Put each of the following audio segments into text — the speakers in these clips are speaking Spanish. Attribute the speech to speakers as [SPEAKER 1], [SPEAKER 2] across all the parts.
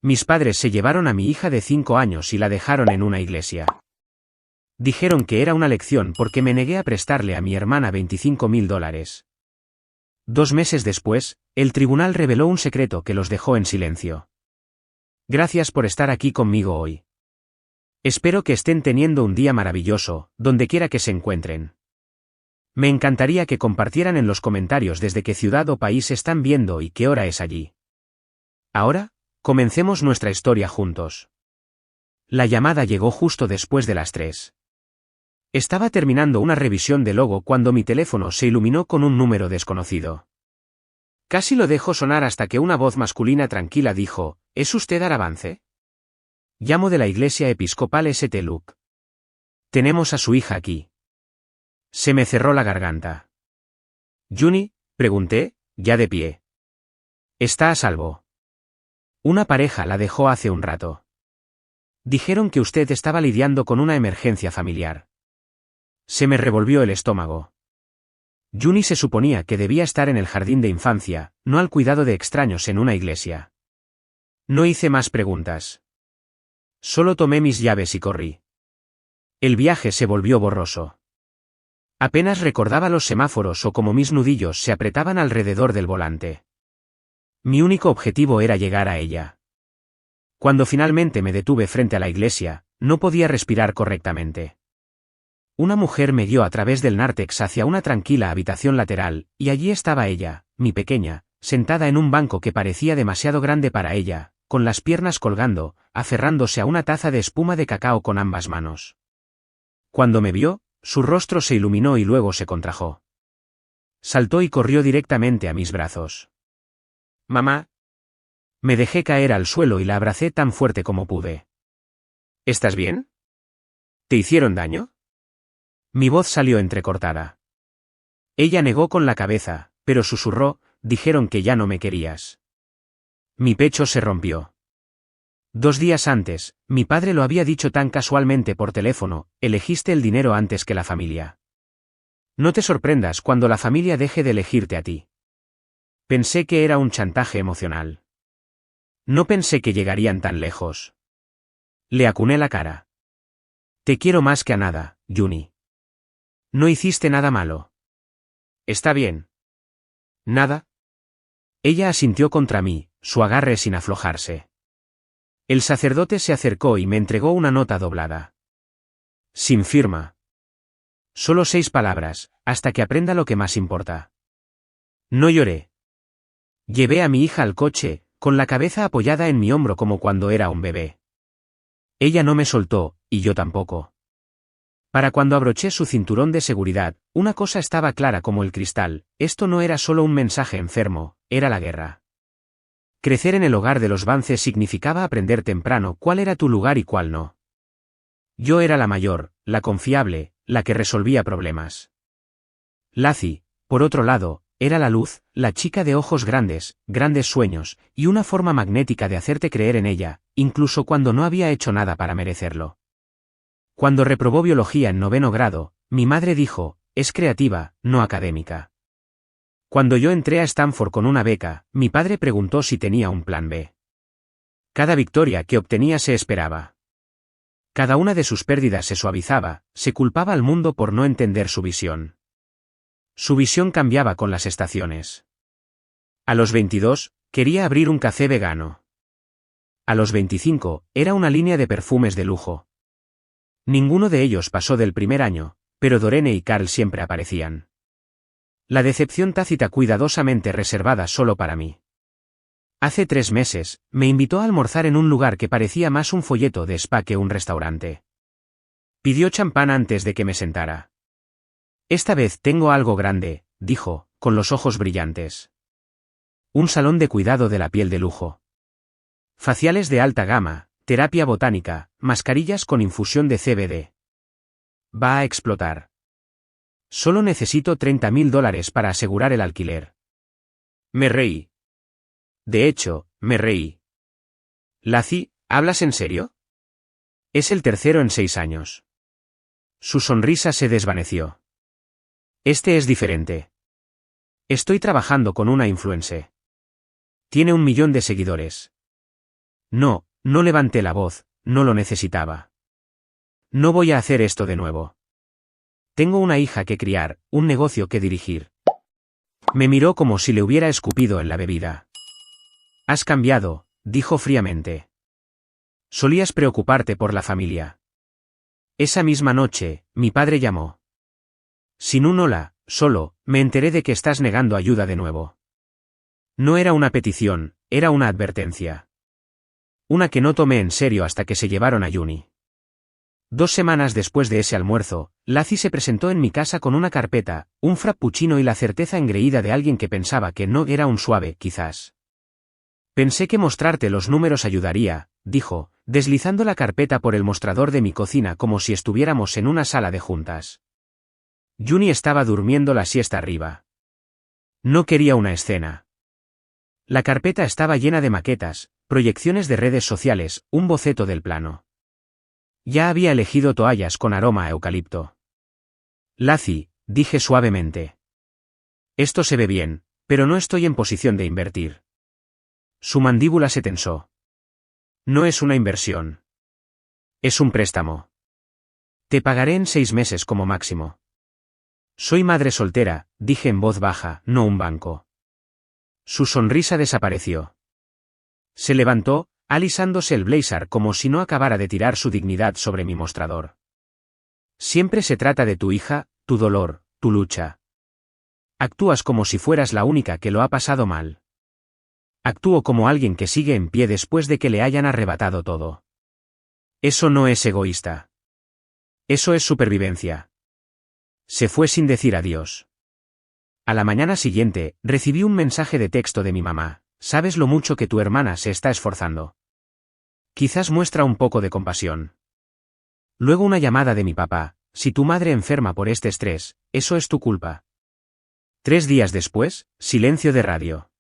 [SPEAKER 1] Mis padres se llevaron a mi hija de 5 años y la dejaron en una iglesia. Dijeron que era una lección porque me negué a prestarle a mi hermana $25.000. 2 meses después, el tribunal reveló un secreto que los dejó en silencio. Gracias por estar aquí conmigo hoy. Espero que estén teniendo un día maravilloso, donde quiera que se encuentren. Me encantaría que compartieran en los comentarios desde qué ciudad o país están viendo y qué hora es allí. Ahora, comencemos nuestra historia juntos. La llamada llegó justo después de las 3. Estaba terminando una revisión de logo cuando mi teléfono se iluminó con un número desconocido. Casi lo dejo sonar hasta que una voz masculina tranquila dijo: ¿Es usted Aravance? Llamo de la iglesia episcopal St. Luke. Tenemos a su hija aquí. Se me cerró la garganta. ¿Juni?, pregunté, ya de pie. Está a salvo. Una pareja la dejó hace un rato. Dijeron que usted estaba lidiando con una emergencia familiar. Se me revolvió el estómago. Juni se suponía que debía estar en el jardín de infancia, no al cuidado de extraños en una iglesia. No hice más preguntas. Solo tomé mis llaves y corrí. El viaje se volvió borroso. Apenas recordaba los semáforos o cómo mis nudillos se apretaban alrededor del volante. Mi único objetivo era llegar a ella. Cuando finalmente me detuve frente a la iglesia, no podía respirar correctamente. Una mujer me guió a través del nártex hacia una tranquila habitación lateral, y allí estaba ella, mi pequeña, sentada en un banco que parecía demasiado grande para ella, con las piernas colgando, aferrándose a una taza de espuma de cacao con ambas manos. Cuando me vio, su rostro se iluminó y luego se contrajo. Saltó y corrió directamente a mis brazos. «Mamá». Me dejé caer al suelo y la abracé tan fuerte como pude. «¿Estás bien? ¿Te hicieron daño?». Mi voz salió entrecortada. Ella negó con la cabeza, pero susurró: «Dijeron que ya no me querías». Mi pecho se rompió. 2 días antes, mi padre lo había dicho tan casualmente por teléfono: elegiste el dinero antes que la familia. No te sorprendas cuando la familia deje de elegirte a ti. Pensé que era un chantaje emocional. No pensé que llegarían tan lejos. Le acuné la cara. Te quiero más que a nada, Juni. No hiciste nada malo. Está bien. ¿Nada? Ella asintió contra mí, su agarre sin aflojarse. El sacerdote se acercó y me entregó una nota doblada. Sin firma. Solo 6 palabras, hasta que aprenda lo que más importa. No lloré. Llevé a mi hija al coche, con la cabeza apoyada en mi hombro como cuando era un bebé. Ella no me soltó, y yo tampoco. Para cuando abroché su cinturón de seguridad, una cosa estaba clara como el cristal: esto no era solo un mensaje enfermo, era la guerra. Crecer en el hogar de los Vance significaba aprender temprano cuál era tu lugar y cuál no. Yo era la mayor, la confiable, la que resolvía problemas. Lacey, por otro lado, era la luz, la chica de ojos grandes, grandes sueños, y una forma magnética de hacerte creer en ella, incluso cuando no había hecho nada para merecerlo. Cuando reprobó biología en 9º grado, mi madre dijo: es creativa, no académica. Cuando yo entré a Stanford con una beca, mi padre preguntó si tenía un plan B. Cada victoria que obtenía se esperaba. Cada una de sus pérdidas se suavizaba, se culpaba al mundo por no entender su visión. Su visión cambiaba con las estaciones. A los 22, quería abrir un café vegano. A los 25, era una línea de perfumes de lujo. Ninguno de ellos pasó del primer año, pero Dorene y Carl siempre aparecían. La decepción tácita cuidadosamente reservada solo para mí. Hace 3 meses, me invitó a almorzar en un lugar que parecía más un folleto de spa que un restaurante. Pidió champán antes de que me sentara. Esta vez tengo algo grande, dijo, con los ojos brillantes. Un salón de cuidado de la piel de lujo. Faciales de alta gama, terapia botánica, mascarillas con infusión de CBD. Va a explotar. Solo necesito $30.000 para asegurar el alquiler. Me reí. De hecho, me reí. Lacey, ¿hablas en serio? Es el tercero en 6 años. Su sonrisa se desvaneció. Este es diferente. Estoy trabajando con una influencer. Tiene 1 millón de seguidores. No, no levanté la voz, no lo necesitaba. No voy a hacer esto de nuevo. Tengo una hija que criar, un negocio que dirigir. Me miró como si le hubiera escupido en la bebida. Has cambiado, dijo fríamente. Solías preocuparte por la familia. Esa misma noche, mi padre llamó. Sin un hola, solo, me enteré de que estás negando ayuda de nuevo. No era una petición, era una advertencia. Una que no tomé en serio hasta que se llevaron a Juni. 2 semanas después de ese almuerzo, Lacey se presentó en mi casa con una carpeta, un frappuccino y la certeza engreída de alguien que pensaba que no era un suave, quizás. Pensé que mostrarte los números ayudaría, dijo, deslizando la carpeta por el mostrador de mi cocina como si estuviéramos en una sala de juntas. Juni estaba durmiendo la siesta arriba. No quería una escena. La carpeta estaba llena de maquetas, proyecciones de redes sociales, un boceto del plano. Ya había elegido toallas con aroma a eucalipto. Lacey, dije suavemente. Esto se ve bien, pero no estoy en posición de invertir. Su mandíbula se tensó. No es una inversión. Es un préstamo. Te pagaré en 6 meses como máximo. Soy madre soltera, dije en voz baja, no un banco. Su sonrisa desapareció. Se levantó, alisándose el blazer como si no acabara de tirar su dignidad sobre mi mostrador. Siempre se trata de tu hija, tu dolor, tu lucha. Actúas como si fueras la única que lo ha pasado mal. Actúo como alguien que sigue en pie después de que le hayan arrebatado todo. Eso no es egoísta. Eso es supervivencia. Se fue sin decir adiós. A la mañana siguiente, recibí un mensaje de texto de mi mamá. Sabes lo mucho que tu hermana se está esforzando. Quizás muestra un poco de compasión. Luego una llamada de mi papá. Si tu madre enferma por este estrés, eso es tu culpa. 3 días después, silencio de radio.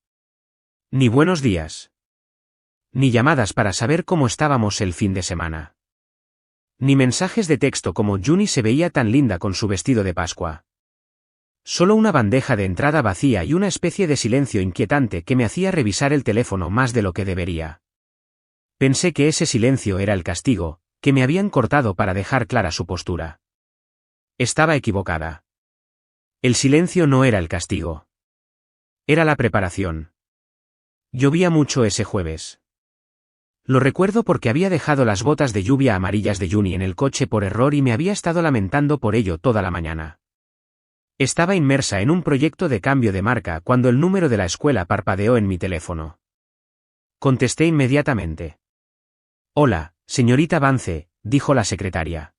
[SPEAKER 1] Ni buenos días. Ni llamadas para saber cómo estábamos el fin de semana. Ni mensajes de texto como Juni se veía tan linda con su vestido de Pascua. Solo una bandeja de entrada vacía y una especie de silencio inquietante que me hacía revisar el teléfono más de lo que debería. Pensé que ese silencio era el castigo, que me habían cortado para dejar clara su postura. Estaba equivocada. El silencio no era el castigo. Era la preparación. Llovía mucho ese jueves. Lo recuerdo porque había dejado las botas de lluvia amarillas de Juni en el coche por error y me había estado lamentando por ello toda la mañana. Estaba inmersa en un proyecto de cambio de marca cuando el número de la escuela parpadeó en mi teléfono. Contesté inmediatamente. Hola, señorita Vance, dijo la secretaria.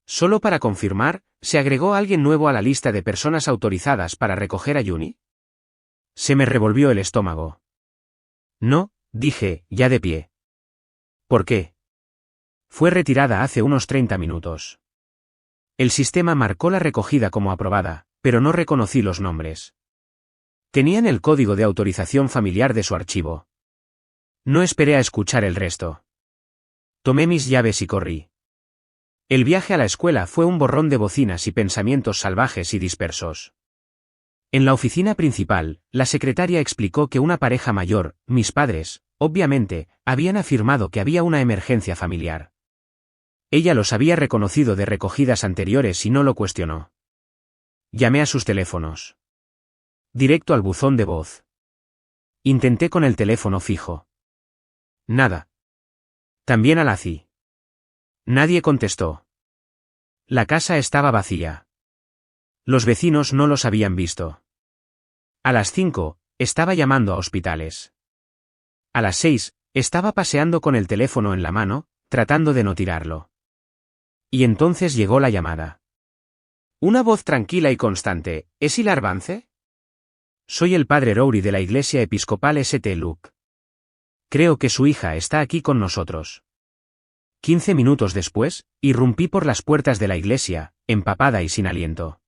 [SPEAKER 1] Solo para confirmar, ¿se agregó alguien nuevo a la lista de personas autorizadas para recoger a Juni? Se me revolvió el estómago. No, dije, ya de pie. ¿Por qué? Fue retirada hace unos 30 minutos. El sistema marcó la recogida como aprobada, pero no reconocí los nombres. Tenían el código de autorización familiar de su archivo. No esperé a escuchar el resto. Tomé mis llaves y corrí. El viaje a la escuela fue un borrón de bocinas y pensamientos salvajes y dispersos. En la oficina principal, la secretaria explicó que una pareja mayor, mis padres, obviamente, habían afirmado que había una emergencia familiar. Ella los había reconocido de recogidas anteriores y no lo cuestionó. Llamé a sus teléfonos. Directo al buzón de voz. Intenté con el teléfono fijo. Nada. También a Lacey. Nadie contestó. La casa estaba vacía. Los vecinos no los habían visto. A las 5, estaba llamando a hospitales. A las 6, estaba paseando con el teléfono en la mano, tratando de no tirarlo. Y entonces llegó la llamada. Una voz tranquila y constante, ¿es Hilar Vance? Soy el padre Rory de la Iglesia Episcopal St. Luke. Creo que su hija está aquí con nosotros. 15 minutos después, irrumpí por las puertas de la iglesia, empapada y sin aliento.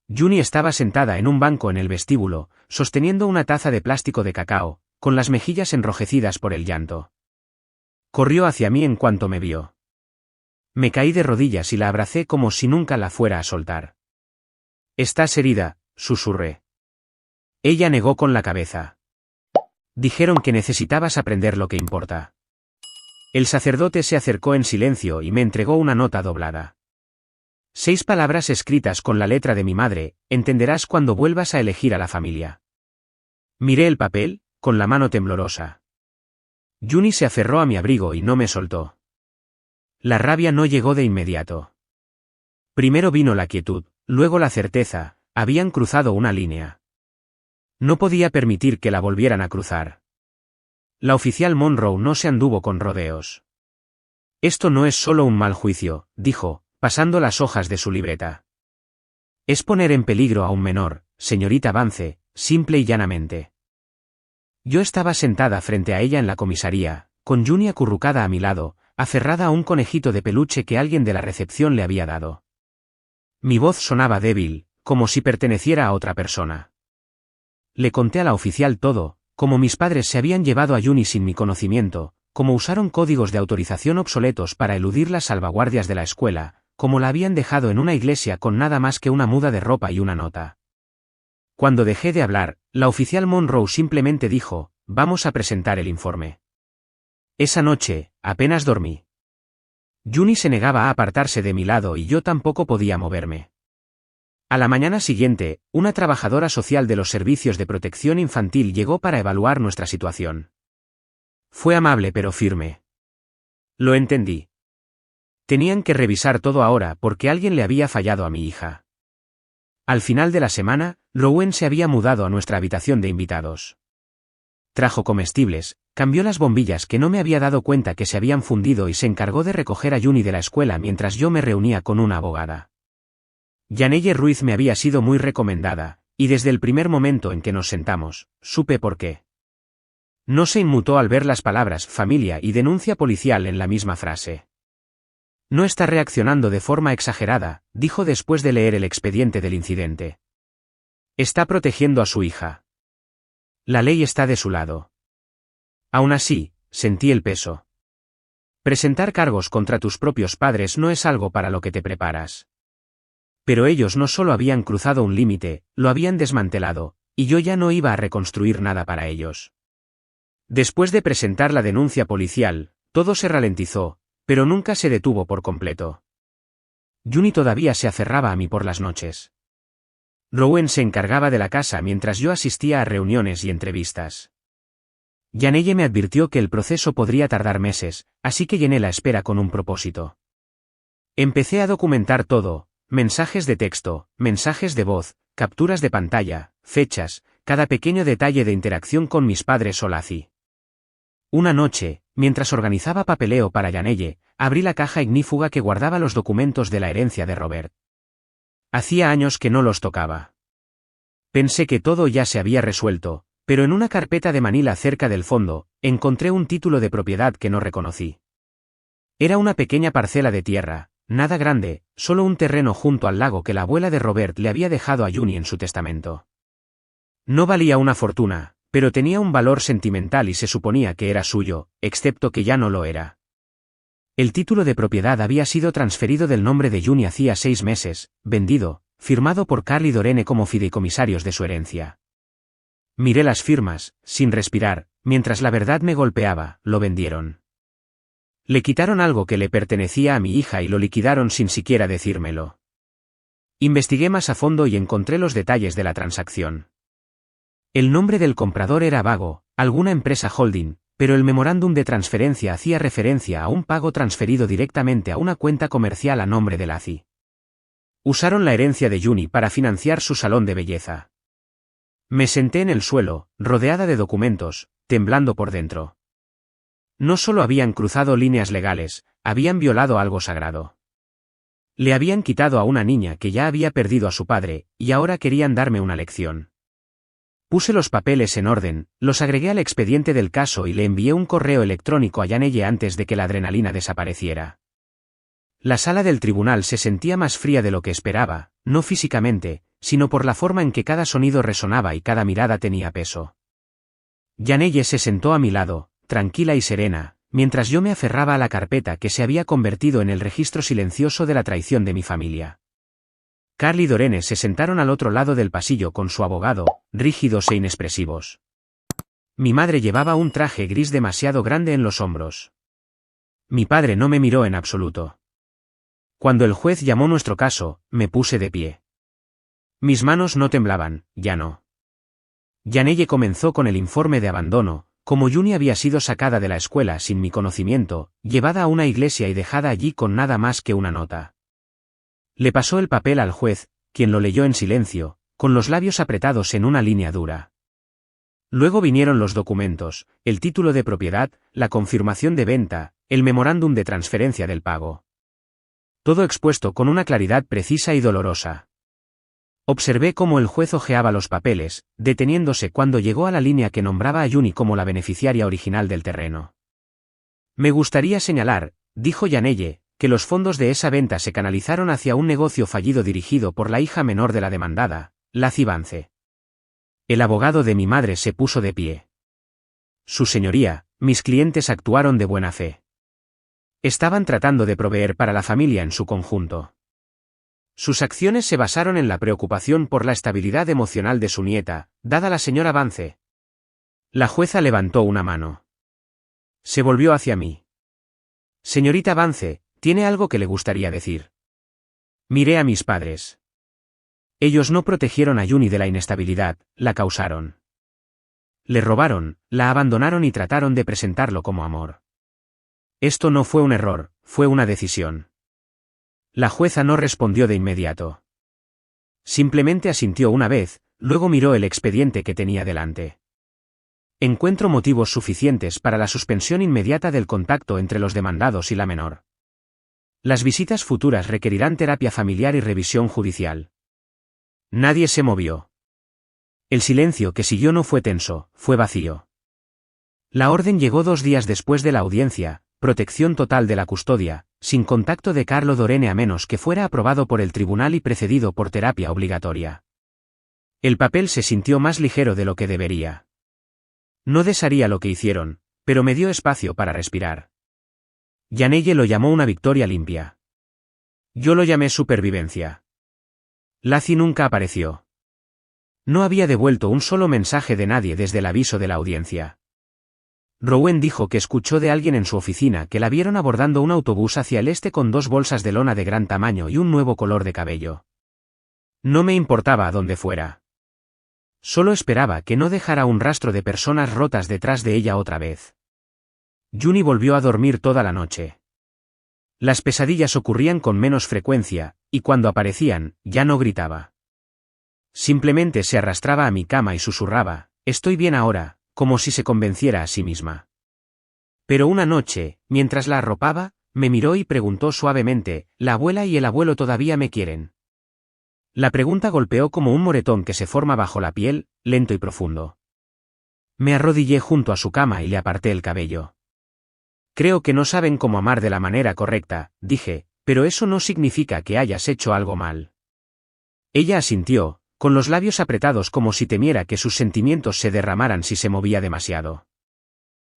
[SPEAKER 1] Juni estaba sentada en un banco en el vestíbulo, sosteniendo una taza de plástico de cacao, con las mejillas enrojecidas por el llanto. Corrió hacia mí en cuanto me vio. Me caí de rodillas y la abracé como si nunca la fuera a soltar. «Estás herida», susurré. Ella negó con la cabeza. Dijeron que necesitabas aprender lo que importa. El sacerdote se acercó en silencio y me entregó una nota doblada. 6 palabras escritas con la letra de mi madre, entenderás cuando vuelvas a elegir a la familia. Miré el papel, con la mano temblorosa. Juni se aferró a mi abrigo y no me soltó. La rabia no llegó de inmediato. Primero vino la quietud, luego la certeza, habían cruzado una línea. No podía permitir que la volvieran a cruzar. La oficial Monroe no se anduvo con rodeos. Esto no es solo un mal juicio, dijo, pasando las hojas de su libreta. Es poner en peligro a un menor, señorita Vance, simple y llanamente. Yo estaba sentada frente a ella en la comisaría, con Juni acurrucada a mi lado, aferrada a un conejito de peluche que alguien de la recepción le había dado. Mi voz sonaba débil, como si perteneciera a otra persona. Le conté a la oficial todo, como mis padres se habían llevado a Juni sin mi conocimiento, como usaron códigos de autorización obsoletos para eludir las salvaguardias de la escuela, como la habían dejado en una iglesia con nada más que una muda de ropa y una nota. Cuando dejé de hablar, la oficial Monroe simplemente dijo, vamos a presentar el informe. Esa noche, apenas dormí. Juni se negaba a apartarse de mi lado y yo tampoco podía moverme. A la mañana siguiente, una trabajadora social de los servicios de protección infantil llegó para evaluar nuestra situación. Fue amable pero firme. Lo entendí. Tenían que revisar todo ahora porque alguien le había fallado a mi hija. Al final de la semana, Rowan se había mudado a nuestra habitación de invitados. Trajo comestibles, cambió las bombillas que no me había dado cuenta que se habían fundido y se encargó de recoger a Juni de la escuela mientras yo me reunía con una abogada. Yanelle Ruiz me había sido muy recomendada, y desde el primer momento en que nos sentamos, supe por qué. No se inmutó al ver las palabras familia y denuncia policial en la misma frase. No está reaccionando de forma exagerada, dijo después de leer el expediente del incidente. Está protegiendo a su hija. La ley está de su lado. Aún así, sentí el peso. Presentar cargos contra tus propios padres no es algo para lo que te preparas. Pero ellos no solo habían cruzado un límite, lo habían desmantelado, y yo ya no iba a reconstruir nada para ellos. Después de presentar la denuncia policial, todo se ralentizó, pero nunca se detuvo por completo. Juni todavía se aferraba a mí por las noches. Rowan se encargaba de la casa mientras yo asistía a reuniones y entrevistas. Yanelle me advirtió que el proceso podría tardar meses, así que llené la espera con un propósito. Empecé a documentar todo, mensajes de texto, mensajes de voz, capturas de pantalla, fechas, cada pequeño detalle de interacción con mis padres o Lacey. Una noche, mientras organizaba papeleo para Yanelle, abrí la caja ignífuga que guardaba los documentos de la herencia de Robert. Hacía años que no los tocaba. Pensé que todo ya se había resuelto, pero en una carpeta de Manila cerca del fondo, encontré un título de propiedad que no reconocí. Era una pequeña parcela de tierra, nada grande, solo un terreno junto al lago que la abuela de Robert le había dejado a Juni en su testamento. No valía una fortuna, pero tenía un valor sentimental y se suponía que era suyo, excepto que ya no lo era. El título de propiedad había sido transferido del nombre de Juni hacía 6 meses, vendido, firmado por Carl y Dorene como fideicomisarios de su herencia. Miré las firmas, sin respirar, mientras la verdad me golpeaba, lo vendieron. Le quitaron algo que le pertenecía a mi hija y lo liquidaron sin siquiera decírmelo. Investigué más a fondo y encontré los detalles de la transacción. El nombre del comprador era vago, alguna empresa holding, pero el memorándum de transferencia hacía referencia a un pago transferido directamente a una cuenta comercial a nombre de Lacey. Usaron la herencia de Juni para financiar su salón de belleza. Me senté en el suelo, rodeada de documentos, temblando por dentro. No solo habían cruzado líneas legales, habían violado algo sagrado. Le habían quitado a una niña que ya había perdido a su padre, y ahora querían darme una lección. Puse los papeles en orden, los agregué al expediente del caso y le envié un correo electrónico a Yanelle antes de que la adrenalina desapareciera. La sala del tribunal se sentía más fría de lo que esperaba, no físicamente, sino por la forma en que cada sonido resonaba y cada mirada tenía peso. Yanelle se sentó a mi lado, tranquila y serena, mientras yo me aferraba a la carpeta que se había convertido en el registro silencioso de la traición de mi familia. Carl y Dorene se sentaron al otro lado del pasillo con su abogado, rígidos e inexpresivos. Mi madre llevaba un traje gris demasiado grande en los hombros. Mi padre no me miró en absoluto. Cuando el juez llamó nuestro caso, me puse de pie. Mis manos no temblaban, ya no. Yanelle comenzó con el informe de abandono, como Juni había sido sacada de la escuela sin mi conocimiento, llevada a una iglesia y dejada allí con nada más que una nota. Le pasó el papel al juez, quien lo leyó en silencio, con los labios apretados en una línea dura. Luego vinieron los documentos, el título de propiedad, la confirmación de venta, el memorándum de transferencia del pago. Todo expuesto con una claridad precisa y dolorosa. Observé cómo el juez hojeaba los papeles, deteniéndose cuando llegó a la línea que nombraba a Juni como la beneficiaria original del terreno. Me gustaría señalar, dijo Yanelle, que los fondos de esa venta se canalizaron hacia un negocio fallido dirigido por la hija menor de la demandada, Laci Vance. El abogado de mi madre se puso de pie. Su señoría, mis clientes actuaron de buena fe. Estaban tratando de proveer para la familia en su conjunto. Sus acciones se basaron en la preocupación por la estabilidad emocional de su nieta, dada la señora Vance. La jueza levantó una mano. Se volvió hacia mí. Señorita Vance, ¿tiene algo que le gustaría decir? Miré a mis padres. Ellos no protegieron a Juni de la inestabilidad, la causaron. Le robaron, la abandonaron y trataron de presentarlo como amor. Esto no fue un error, fue una decisión. La jueza no respondió de inmediato. Simplemente asintió una vez, luego miró el expediente que tenía delante. Encuentro motivos suficientes para la suspensión inmediata del contacto entre los demandados y la menor. Las visitas futuras requerirán terapia familiar y revisión judicial. Nadie se movió. El silencio que siguió no fue tenso, fue vacío. La orden llegó 2 días después de la audiencia, protección total de la custodia, sin contacto de Carlo Dorene a menos que fuera aprobado por el tribunal y precedido por terapia obligatoria. El papel se sintió más ligero de lo que debería. No desharía lo que hicieron, pero me dio espacio para respirar. Yanelle lo llamó una victoria limpia. Yo lo llamé supervivencia. Laci nunca apareció. No había devuelto un solo mensaje de nadie desde el aviso de la audiencia. Rowen dijo que escuchó de alguien en su oficina que la vieron abordando un autobús hacia el este con 2 bolsas de lona de gran tamaño y un nuevo color de cabello. No me importaba a dónde fuera. Solo esperaba que no dejara un rastro de personas rotas detrás de ella otra vez. Juni volvió a dormir toda la noche. Las pesadillas ocurrían con menos frecuencia, y cuando aparecían, ya no gritaba. Simplemente se arrastraba a mi cama y susurraba, «Estoy bien ahora», como si se convenciera a sí misma. Pero una noche, mientras la arropaba, me miró y preguntó suavemente, «¿La abuela y el abuelo todavía me quieren?». La pregunta golpeó como un moretón que se forma bajo la piel, lento y profundo. Me arrodillé junto a su cama y le aparté el cabello. Creo que no saben cómo amar de la manera correcta, dije, pero eso no significa que hayas hecho algo mal. Ella asintió, con los labios apretados como si temiera que sus sentimientos se derramaran si se movía demasiado.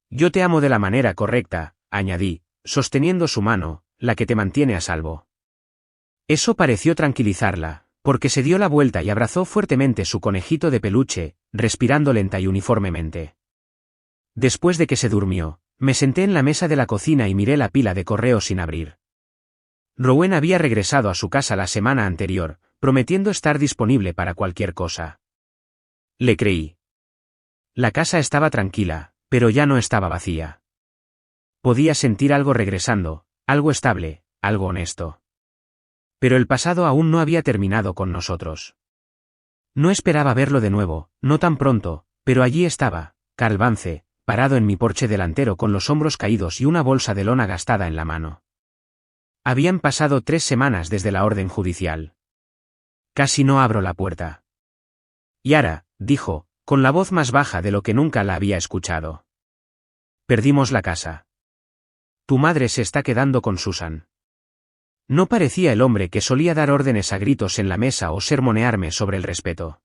[SPEAKER 1] Yo te amo de la manera correcta, añadí, sosteniendo su mano, la que te mantiene a salvo. Eso pareció tranquilizarla, porque se dio la vuelta y abrazó fuertemente su conejito de peluche, respirando lenta y uniformemente. Después de que se durmió, me senté en la mesa de la cocina y miré la pila de correos sin abrir. Rowen había regresado a su casa la semana anterior, prometiendo estar disponible para cualquier cosa. Le creí. La casa estaba tranquila, pero ya no estaba vacía. Podía sentir algo regresando, algo estable, algo honesto. Pero el pasado aún no había terminado con nosotros. No esperaba verlo de nuevo, no tan pronto, pero allí estaba, Carl Vance, parado en mi porche delantero con los hombros caídos y una bolsa de lona gastada en la mano. Habían pasado 3 semanas desde la orden judicial. Casi no abro la puerta. Yara, dijo, con la voz más baja de lo que nunca la había escuchado. Perdimos la casa. Tu madre se está quedando con Susan. No parecía el hombre que solía dar órdenes a gritos en la mesa o sermonearme sobre el respeto.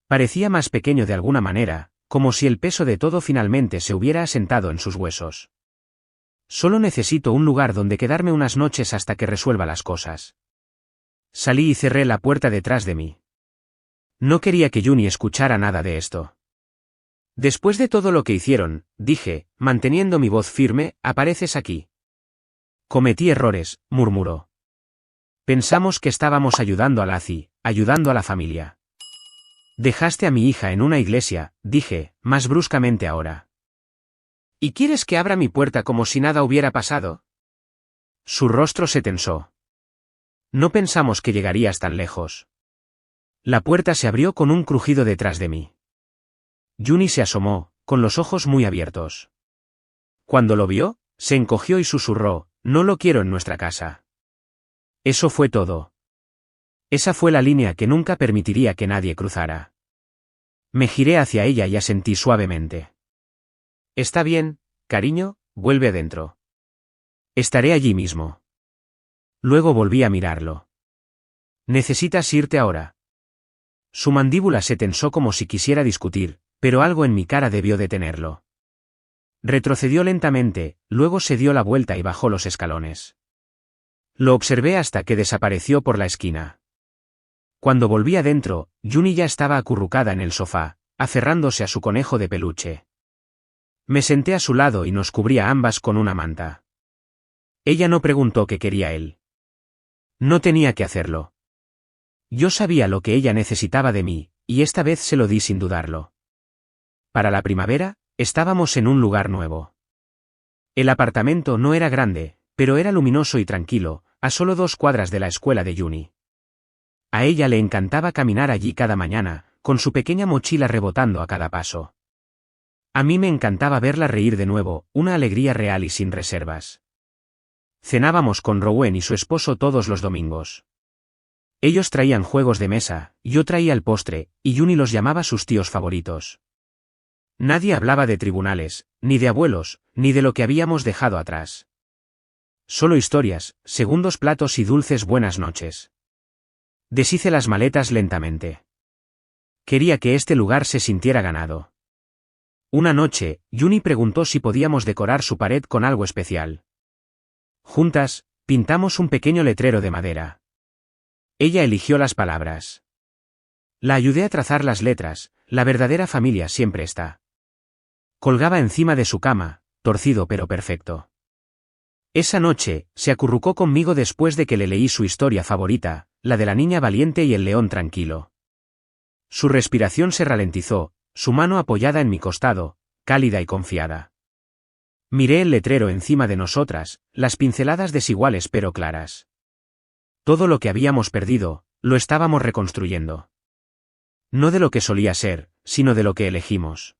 [SPEAKER 1] Parecía más pequeño de alguna manera, como si el peso de todo finalmente se hubiera asentado en sus huesos. Solo necesito un lugar donde quedarme unas noches hasta que resuelva las cosas. Salí y cerré la puerta detrás de mí. No quería que Juni escuchara nada de esto. Después de todo lo que hicieron, dije, manteniendo mi voz firme, apareces aquí. Cometí errores, murmuró. Pensamos que estábamos ayudando a Lacey, ayudando a la familia. Dejaste a mi hija en una iglesia, dije, más bruscamente ahora. ¿Y quieres que abra mi puerta como si nada hubiera pasado? Su rostro se tensó. No pensamos que llegarías tan lejos. La puerta se abrió con un crujido detrás de mí. Juni se asomó, con los ojos muy abiertos. Cuando lo vio, se encogió y susurró, no lo quiero en nuestra casa. Eso fue todo. Esa fue la línea que nunca permitiría que nadie cruzara. Me giré hacia ella y asentí suavemente. Está bien, cariño, vuelve adentro. Estaré allí mismo. Luego volví a mirarlo. ¿Necesitas irte ahora? Su mandíbula se tensó como si quisiera discutir, pero algo en mi cara debió detenerlo. Retrocedió lentamente, luego se dio la vuelta y bajó los escalones. Lo observé hasta que desapareció por la esquina. Cuando volví adentro, Juni ya estaba acurrucada en el sofá, aferrándose a su conejo de peluche. Me senté a su lado y nos cubrí a ambas con una manta. Ella no preguntó qué quería él. No tenía que hacerlo. Yo sabía lo que ella necesitaba de mí, y esta vez se lo di sin dudarlo. Para la primavera, estábamos en un lugar nuevo. El apartamento no era grande, pero era luminoso y tranquilo, a solo 2 cuadras de la escuela de Juni. A ella le encantaba caminar allí cada mañana, con su pequeña mochila rebotando a cada paso. A mí me encantaba verla reír de nuevo, una alegría real y sin reservas. Cenábamos con Rowen y su esposo todos los domingos. Ellos traían juegos de mesa, yo traía el postre, y Juni los llamaba sus tíos favoritos. Nadie hablaba de tribunales, ni de abuelos, ni de lo que habíamos dejado atrás. Solo historias, segundos platos y dulces buenas noches. Deshice las maletas lentamente. Quería que este lugar se sintiera ganado. Una noche, Juni preguntó si podíamos decorar su pared con algo especial. Juntas, pintamos un pequeño letrero de madera. Ella eligió las palabras. La ayudé a trazar las letras, la verdadera familia siempre está. Colgaba encima de su cama, torcido pero perfecto. Esa noche, se acurrucó conmigo después de que le leí su historia favorita, la de la niña valiente y el león tranquilo. Su respiración se ralentizó, su mano apoyada en mi costado, cálida y confiada. Miré el letrero encima de nosotras, las pinceladas desiguales pero claras. Todo lo que habíamos perdido, lo estábamos reconstruyendo. No de lo que solía ser, sino de lo que elegimos.